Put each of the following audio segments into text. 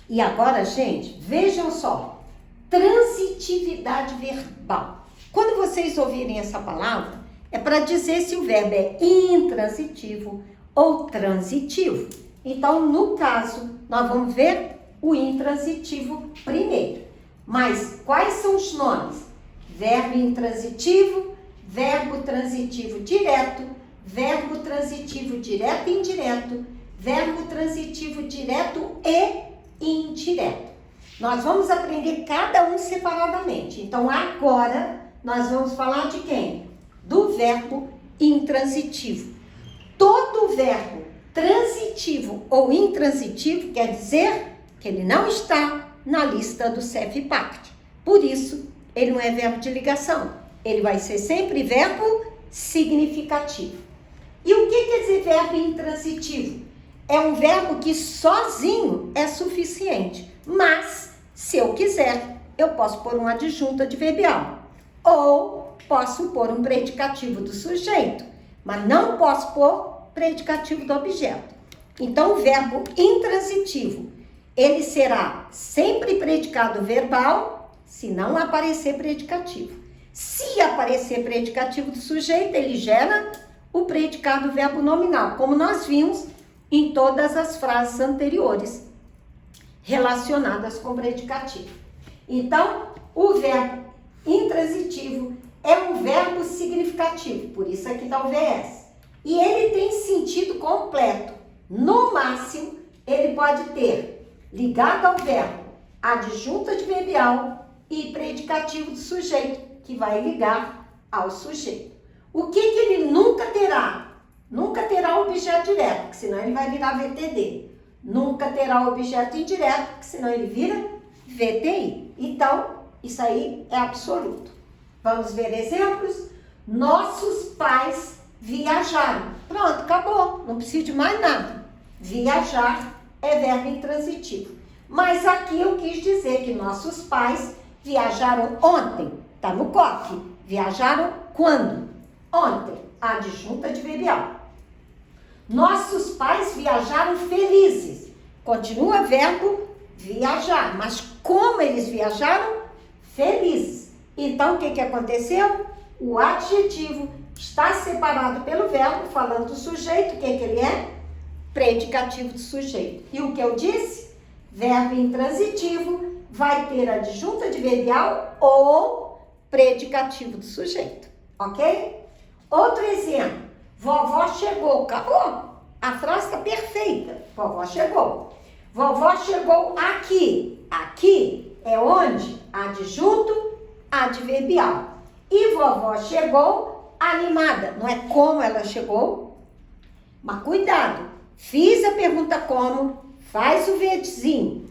E agora, gente, vejam só, transitividade verbal. Quando vocês ouvirem essa palavra, é para dizer se o verbo é intransitivo ou transitivo. Então, no caso, nós vamos ver o intransitivo primeiro. Mas quais são os nomes? Verbo intransitivo, verbo transitivo direto, verbo transitivo direto e indireto, verbo transitivo direto e indireto. Nós vamos aprender cada um separadamente. Então, agora, nós vamos falar de quem? Do verbo intransitivo. Todo verbo transitivo ou intransitivo quer dizer que ele não está na lista do CEP-PACT. Por isso, ele não é verbo de ligação. Ele vai ser sempre verbo significativo. E o que quer dizer verbo intransitivo? É um verbo que sozinho é suficiente, mas se eu quiser, eu posso pôr um adjunto adverbial ou posso pôr um predicativo do sujeito, mas não posso pôr predicativo do objeto. Então, o verbo intransitivo, ele será sempre predicado verbal, se não aparecer predicativo. Se aparecer predicativo do sujeito, ele gera o predicado verbo nominal, como nós vimos em todas as frases anteriores relacionadas com predicativo. Então, o verbo intransitivo é um verbo significativo, por isso aqui está o VS. E ele tem sentido completo. No máximo, ele pode ter ligado ao verbo adjunto adverbial e predicativo do sujeito, que vai ligar ao sujeito. O que ele nunca terá? Nunca terá objeto direto, porque senão ele vai virar VTD. Nunca terá objeto indireto, porque senão ele vira VTI. Então, isso aí é absoluto. Vamos ver exemplos? Nossos pais viajaram. Pronto, acabou. Não precisa de mais nada. Viajar é verbo intransitivo. Mas aqui eu quis dizer que nossos pais viajaram ontem. Está no COC. Viajaram quando? Ontem. Adjunto adverbial. Nossos pais viajaram felizes. Continua verbo viajar. Mas como eles viajaram? Felizes. Então, o que aconteceu? O adjetivo está separado pelo verbo, falando do sujeito. O que ele é? Predicativo do sujeito. E o que eu disse? Verbo intransitivo vai ter adjunto adverbial ou predicativo do sujeito. Ok? Outro exemplo. Vovó chegou. Acabou. A frase está perfeita. Vovó chegou. Vovó chegou aqui. Aqui é onde? Adjunto adverbial. E vovó chegou animada. Não é como ela chegou. Mas cuidado. Fiz a pergunta como. Faz o verdezinho.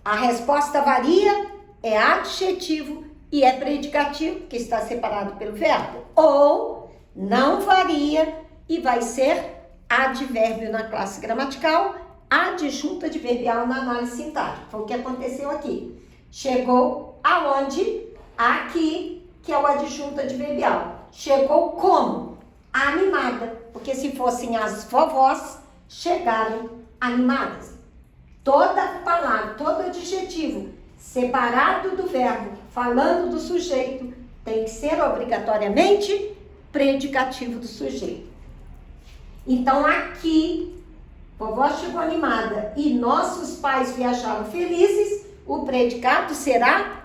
A resposta varia. É adjetivo e é predicativo, que está separado pelo verbo. Ou não varia e vai ser advérbio na classe gramatical, adjunto adverbial na análise sintática. Foi o que aconteceu aqui. Chegou aonde? Aqui, que é o adjunto adverbial. Chegou como? Animada. Porque se fossem as vovós, chegaram animadas. Toda palavra, todo adjetivo separado do verbo, falando do sujeito, tem que ser obrigatoriamente predicativo do sujeito. Então, aqui, vovó chegou animada e nossos pais viajaram felizes, o predicado será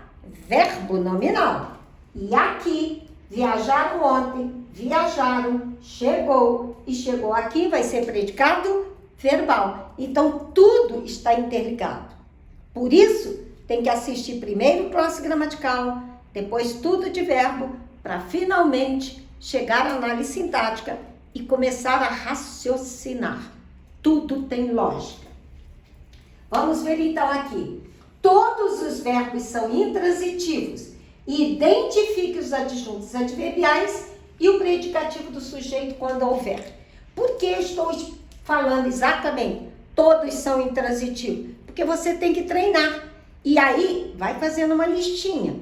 verbo nominal. E aqui, viajaram ontem, viajaram, chegou e chegou aqui, vai ser predicado verbal. Então, tudo está interligado. Por isso, tem que assistir primeiro classe gramatical, depois tudo de verbo, para finalmente chegar à análise sintática e começar a raciocinar. Tudo tem lógica. Vamos ver então aqui. Todos os verbos são intransitivos. Identifique os adjuntos adverbiais e o predicativo do sujeito quando houver. Por que estou falando exatamente todos são intransitivos? Porque você tem que treinar. E aí, vai fazendo uma listinha.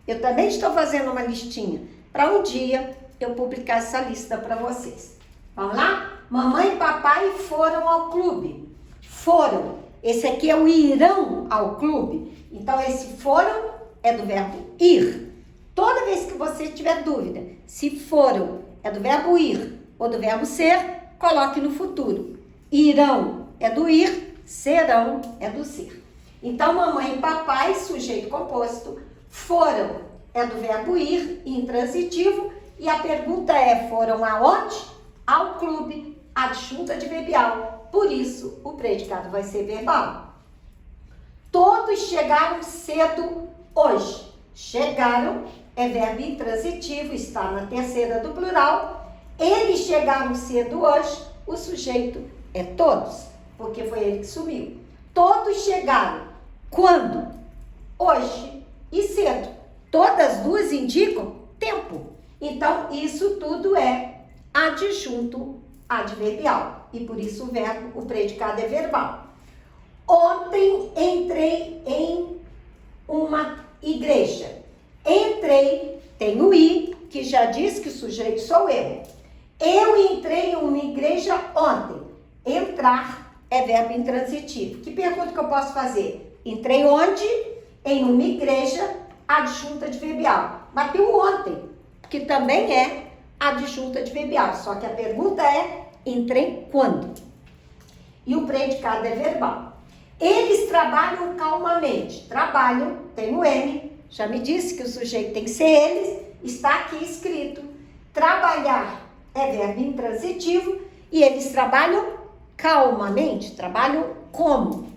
Eu também estou fazendo uma listinha para um dia eu publicar essa lista para vocês. Vamos lá? Mamãe e papai foram ao clube. Foram. Esse aqui é o irão ao clube. Então, esse foram é do verbo ir. Toda vez que você tiver dúvida se foram é do verbo ir ou do verbo ser, coloque no futuro. Irão é do ir, serão é do ser. Então, mamãe e papai, sujeito composto, foram é do verbo ir, intransitivo, e a pergunta é, foram aonde? Ao clube, adjunto adverbial. Por isso, o predicado vai ser verbal. Todos chegaram cedo hoje. Chegaram é verbo intransitivo, está na terceira do plural. Eles chegaram cedo hoje, o sujeito é todos, porque foi ele que sumiu. Todos chegaram. Quando? Hoje e cedo. Todas duas indicam tempo. Então, isso tudo é adjunto adverbial. E por isso o verbo, o predicado é verbal. Ontem entrei em uma igreja. Entrei, tem o i, que já diz que o sujeito sou eu. Eu entrei em uma igreja ontem. Entrar é verbo intransitivo. Que pergunta que eu posso fazer? Entrei onde? Em uma igreja, adjunto adverbial. Mas tem o ontem, que também é adjunto adverbial. Só que a pergunta é, entrei quando? E o predicado é verbal. Eles trabalham calmamente. Trabalham, tem o N, já me disse que o sujeito tem que ser eles, está aqui escrito. Trabalhar é verbo intransitivo e eles trabalham calmamente, trabalham como?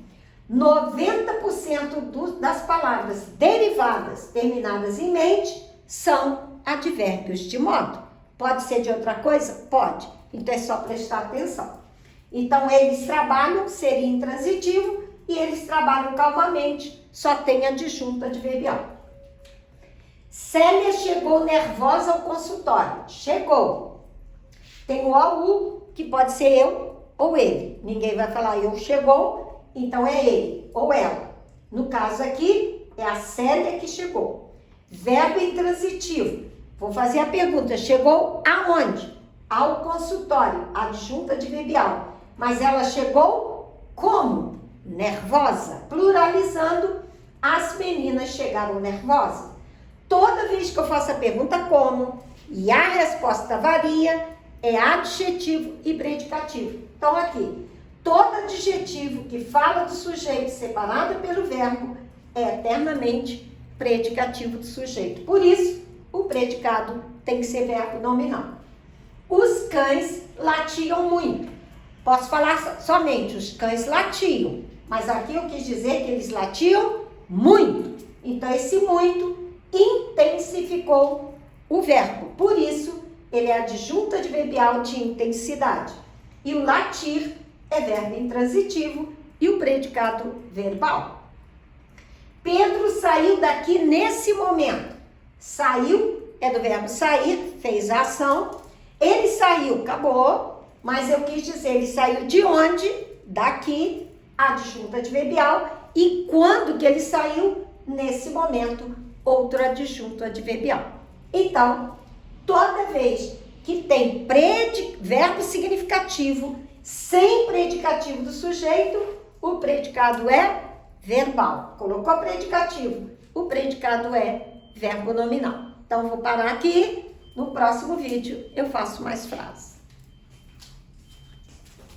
90% das palavras derivadas terminadas em mente são advérbios de modo. Pode ser de outra coisa? Pode. Então é só prestar atenção. Então eles trabalham, seria intransitivo, e eles trabalham calmamente, só tem adjunto adverbial. Célia chegou nervosa ao consultório. Chegou. Tem o AU, que pode ser eu ou ele. Ninguém vai falar eu chegou, então é ele ou ela. No caso aqui, é a Célia que chegou. Verbo intransitivo. Vou fazer a pergunta, chegou aonde? Ao consultório, adjunto adverbial. Mas ela chegou como? Nervosa. Pluralizando, as meninas chegaram nervosas. Toda vez que eu faço a pergunta como e a resposta varia, é adjetivo e predicativo. Então aqui, todo adjetivo que fala do sujeito separado pelo verbo é eternamente predicativo do sujeito. Por isso, o predicado tem que ser verbo nominal. Os cães latiam muito. Posso falar somente, os cães latiam, mas aqui eu quis dizer que eles latiam muito. Então, esse muito intensificou o verbo. Por isso, ele é adjunto adverbial de intensidade. E o latir é verbo intransitivo e o predicado verbal. Pedro saiu daqui nesse momento. Saiu é do verbo sair, fez a ação. Ele saiu, acabou, mas eu quis dizer, ele saiu de onde? Daqui, adjunto adverbial. E quando que ele saiu? Nesse momento, outro adjunto adverbial. Então, toda vez que tem verbo significativo sem predicativo do sujeito, o predicado é verbal. Colocou predicativo, o predicado é verbo nominal. Então, vou parar aqui. No próximo vídeo, eu faço mais frases.